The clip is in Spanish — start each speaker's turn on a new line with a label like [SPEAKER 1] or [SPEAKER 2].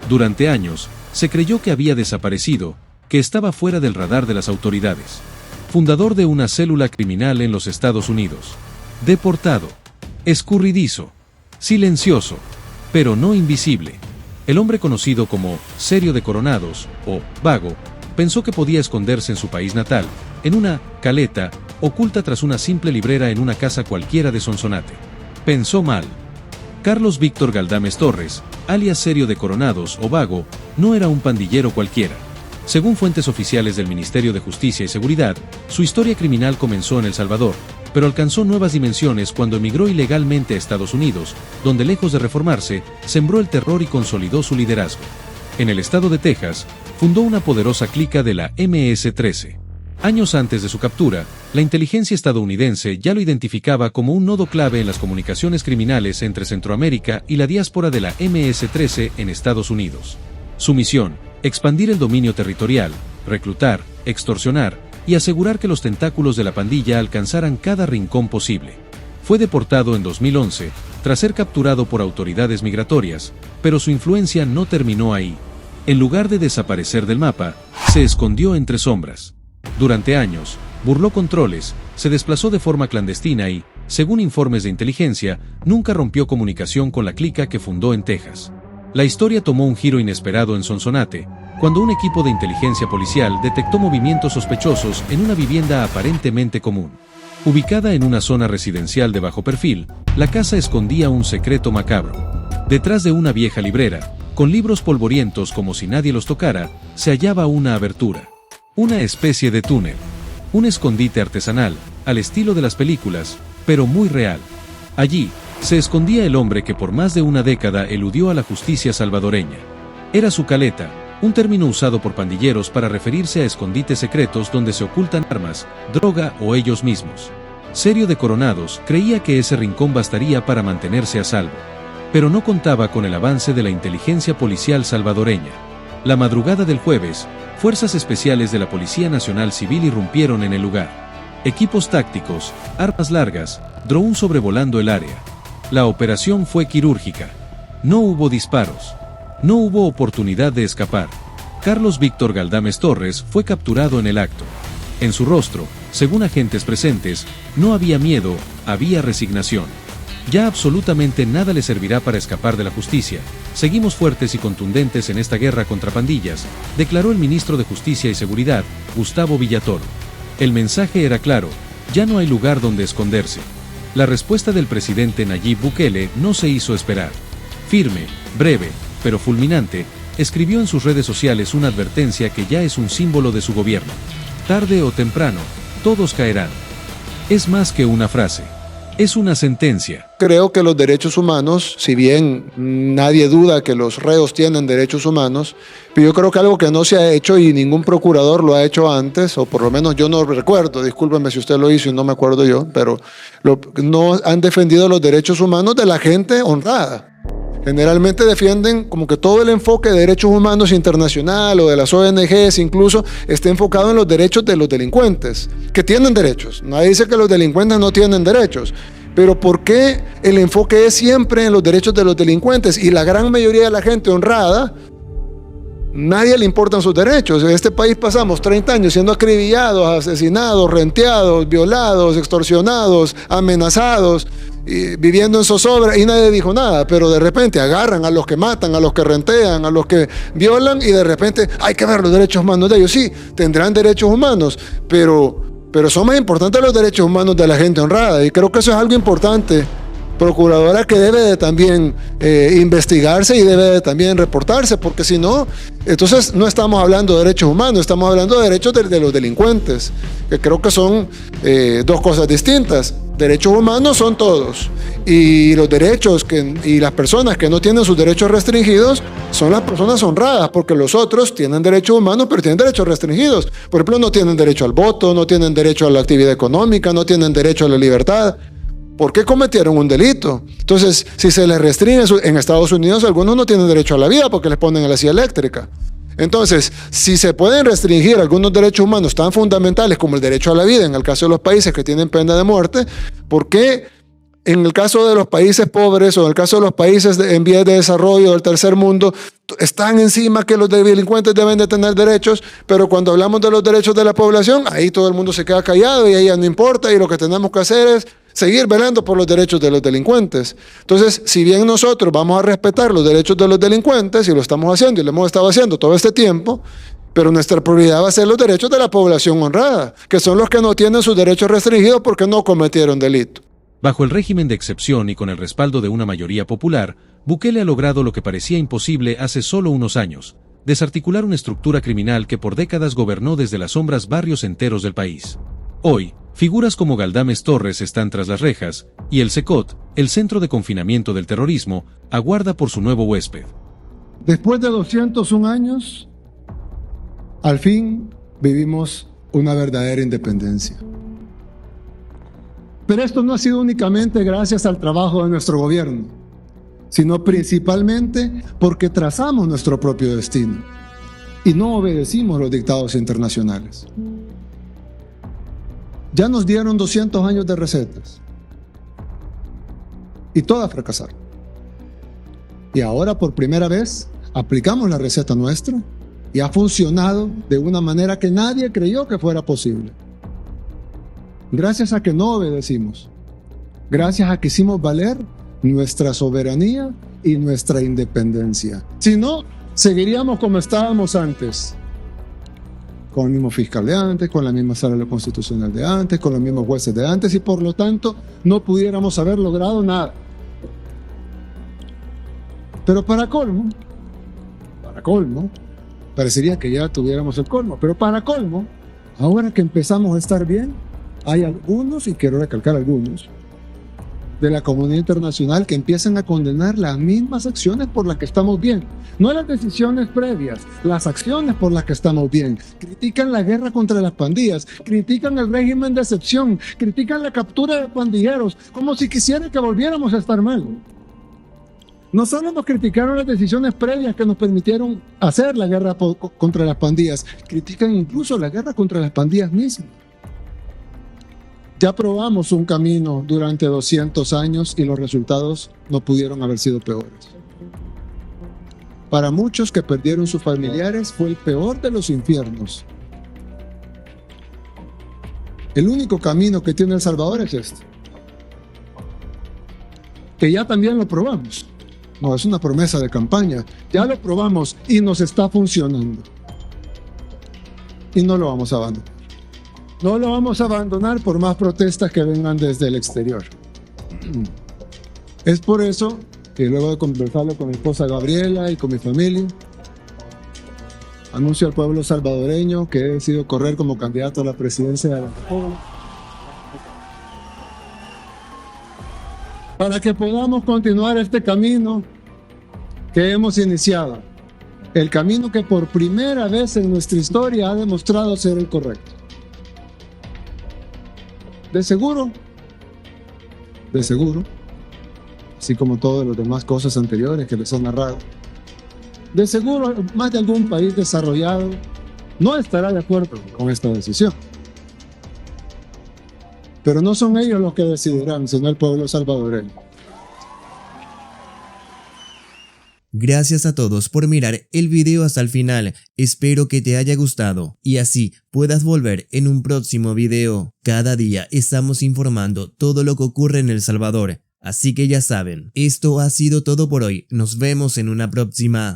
[SPEAKER 1] Durante años, se creyó que había desaparecido, que estaba fuera del radar de las autoridades. Fundador de una célula criminal en los Estados Unidos. Deportado. Escurridizo. Silencioso. Pero no invisible. El hombre conocido como Serio de Coronados, o Vago, pensó que podía esconderse en su país natal, en una caleta, oculta tras una simple librera en una casa cualquiera de Sonsonate. Pensó mal. Carlos Víctor Galdames Torres, alias Serio de Coronados o Vago, no era un pandillero cualquiera. Según fuentes oficiales del Ministerio de Justicia y Seguridad, su historia criminal comenzó en El Salvador, pero alcanzó nuevas dimensiones cuando emigró ilegalmente a Estados Unidos, donde lejos de reformarse, sembró el terror y consolidó su liderazgo. En el estado de Texas, fundó una poderosa clica de la MS-13. Años antes de su captura, la inteligencia estadounidense ya lo identificaba como un nodo clave en las comunicaciones criminales entre Centroamérica y la diáspora de la MS-13 en Estados Unidos. Su misión: expandir el dominio territorial, reclutar, extorsionar y asegurar que los tentáculos de la pandilla alcanzaran cada rincón posible. Fue deportado en 2011, tras ser capturado por autoridades migratorias, pero su influencia no terminó ahí. En lugar de desaparecer del mapa, se escondió entre sombras. Durante años, burló controles, se desplazó de forma clandestina y, según informes de inteligencia, nunca rompió comunicación con la clica que fundó en Texas. La historia tomó un giro inesperado en Sonsonate, cuando un equipo de inteligencia policial detectó movimientos sospechosos en una vivienda aparentemente común. Ubicada en una zona residencial de bajo perfil, la casa escondía un secreto macabro. Detrás de una vieja librera, con libros polvorientos como si nadie los tocara, se hallaba una abertura. Una especie de túnel. Un escondite artesanal, al estilo de las películas, pero muy real. Allí, se escondía el hombre que por más de una década eludió a la justicia salvadoreña. Era su caleta, un término usado por pandilleros para referirse a escondites secretos donde se ocultan armas, droga o ellos mismos. Serio de Coronados creía que ese rincón bastaría para mantenerse a salvo. Pero no contaba con el avance de la inteligencia policial salvadoreña. La madrugada del jueves, fuerzas especiales de la Policía Nacional Civil irrumpieron en el lugar. Equipos tácticos, armas largas, dron sobrevolando el área. La operación fue quirúrgica. No hubo disparos. No hubo oportunidad de escapar. Carlos Víctor Galdames Torres fue capturado en el acto. En su rostro, según agentes presentes, no había miedo, había resignación. Ya absolutamente nada le servirá para escapar de la justicia. Seguimos fuertes y contundentes en esta guerra contra pandillas, declaró el ministro de Justicia y Seguridad, Gustavo Villatoro. El mensaje era claro: ya no hay lugar donde esconderse. La respuesta del presidente Nayib Bukele no se hizo esperar. Firme, breve, pero fulminante, escribió en sus redes sociales una advertencia que ya es un símbolo de su gobierno. Tarde o temprano, todos caerán. Es más que una frase. Es una sentencia.
[SPEAKER 2] Creo que los derechos humanos, si bien nadie duda que los reos tienen derechos humanos, pero yo creo que algo que no se ha hecho y ningún procurador lo ha hecho antes, o por lo menos yo no recuerdo, discúlpeme si usted lo hizo y no me acuerdo yo, pero no han defendido los derechos humanos de la gente honrada. Generalmente defienden como que todo el enfoque de derechos humanos internacional o de las ONGs incluso esté enfocado en los derechos de los delincuentes, que tienen derechos. Nadie dice que los delincuentes no tienen derechos, pero ¿por qué el enfoque es siempre en los derechos de los delincuentes? Y la gran mayoría de la gente honrada, nadie le importan sus derechos. En este país pasamos 30 años siendo acribillados, asesinados, renteados, violados, extorsionados, amenazados, viviendo en zozobra y nadie dijo nada, pero de repente agarran a los que matan, a los que rentean, a los que violan y de repente hay que ver los derechos humanos de ellos. Sí, tendrán derechos humanos, pero son más importantes los derechos humanos de la gente honrada y creo que eso es algo importante, procuradora, que debe de también investigarse y debe de también reportarse, porque si no, entonces no estamos hablando de derechos humanos, estamos hablando de derechos de los delincuentes, que creo que son dos cosas distintas. Derechos humanos son todos y los derechos y las personas que no tienen sus derechos restringidos son las personas honradas, porque los otros tienen derechos humanos pero tienen derechos restringidos. Por ejemplo, no tienen derecho al voto, no tienen derecho a la actividad económica, no tienen derecho a la libertad. ¿Por qué cometieron un delito? Entonces, si se les restringe, en Estados Unidos algunos no tienen derecho a la vida porque les ponen a la silla eléctrica. Entonces, si se pueden restringir algunos derechos humanos tan fundamentales como el derecho a la vida, en el caso de los países que tienen pena de muerte, ¿por qué En el caso de los países pobres o en el caso de los países en vías de desarrollo del tercer mundo, están encima que los delincuentes deben de tener derechos, pero cuando hablamos de los derechos de la población, ahí todo el mundo se queda callado y ahí ya no importa, y lo que tenemos que hacer es seguir velando por los derechos de los delincuentes. Entonces, si bien nosotros vamos a respetar los derechos de los delincuentes, y lo estamos haciendo y lo hemos estado haciendo todo este tiempo, pero nuestra prioridad va a ser los derechos de la población honrada, que son los que no tienen sus derechos restringidos porque no cometieron delito.
[SPEAKER 1] Bajo el régimen de excepción y con el respaldo de una mayoría popular, Bukele ha logrado lo que parecía imposible hace solo unos años: desarticular una estructura criminal que por décadas gobernó desde las sombras barrios enteros del país. Hoy, figuras como Galdames Torres están tras las rejas, y el CECOT, el Centro de Confinamiento del Terrorismo, aguarda por su nuevo huésped.
[SPEAKER 2] Después de 201 años, al fin vivimos una verdadera independencia. Pero esto no ha sido únicamente gracias al trabajo de nuestro gobierno, sino principalmente porque trazamos nuestro propio destino y no obedecimos los dictados internacionales. Ya nos dieron 200 años de recetas y todas fracasaron. Y ahora por primera vez aplicamos la receta nuestra y ha funcionado de una manera que nadie creyó que fuera posible. Gracias a que no obedecimos, gracias a que hicimos valer nuestra soberanía y nuestra independencia. Si no, seguiríamos como estábamos antes, con el mismo fiscal de antes, con la misma sala constitucional de antes, con los mismos jueces de antes, y por lo tanto no pudiéramos haber logrado nada. Pero para colmo, parecería que ya tuviéramos el colmo, pero para colmo, ahora que empezamos a estar bien, hay algunos, y quiero recalcar algunos, de la comunidad internacional que empiezan a condenar las mismas acciones por las que estamos bien. No las decisiones previas, las acciones por las que estamos bien. Critican la guerra contra las pandillas, critican el régimen de excepción, critican la captura de pandilleros, como si quisieran que volviéramos a estar mal. No solo nos criticaron las decisiones previas que nos permitieron hacer la guerra contra las pandillas, critican incluso la guerra contra las pandillas mismas. Ya probamos un camino durante 200 años y los resultados no pudieron haber sido peores. Para muchos que perdieron sus familiares fue el peor de los infiernos. El único camino que tiene El Salvador es este, que ya también lo probamos. No es una promesa de campaña, ya lo probamos y nos está funcionando. Y no lo vamos a abandonar. No lo vamos a abandonar por más protestas que vengan desde el exterior. Es por eso que luego de conversarlo con mi esposa Gabriela y con mi familia, anuncio al pueblo salvadoreño que he decidido correr como candidato a la presidencia de la República para que podamos continuar este camino que hemos iniciado. El camino que por primera vez en nuestra historia ha demostrado ser el correcto. De seguro, así como todas las demás cosas anteriores que les he narrado, de seguro más de algún país desarrollado no estará de acuerdo con esta decisión. Pero no son ellos los que decidirán, sino el pueblo salvadoreño.
[SPEAKER 3] Gracias a todos por mirar el video hasta el final, espero que te haya gustado y así puedas volver en un próximo video. Cada día estamos informando todo lo que ocurre en El Salvador, así que ya saben, esto ha sido todo por hoy, nos vemos en una próxima.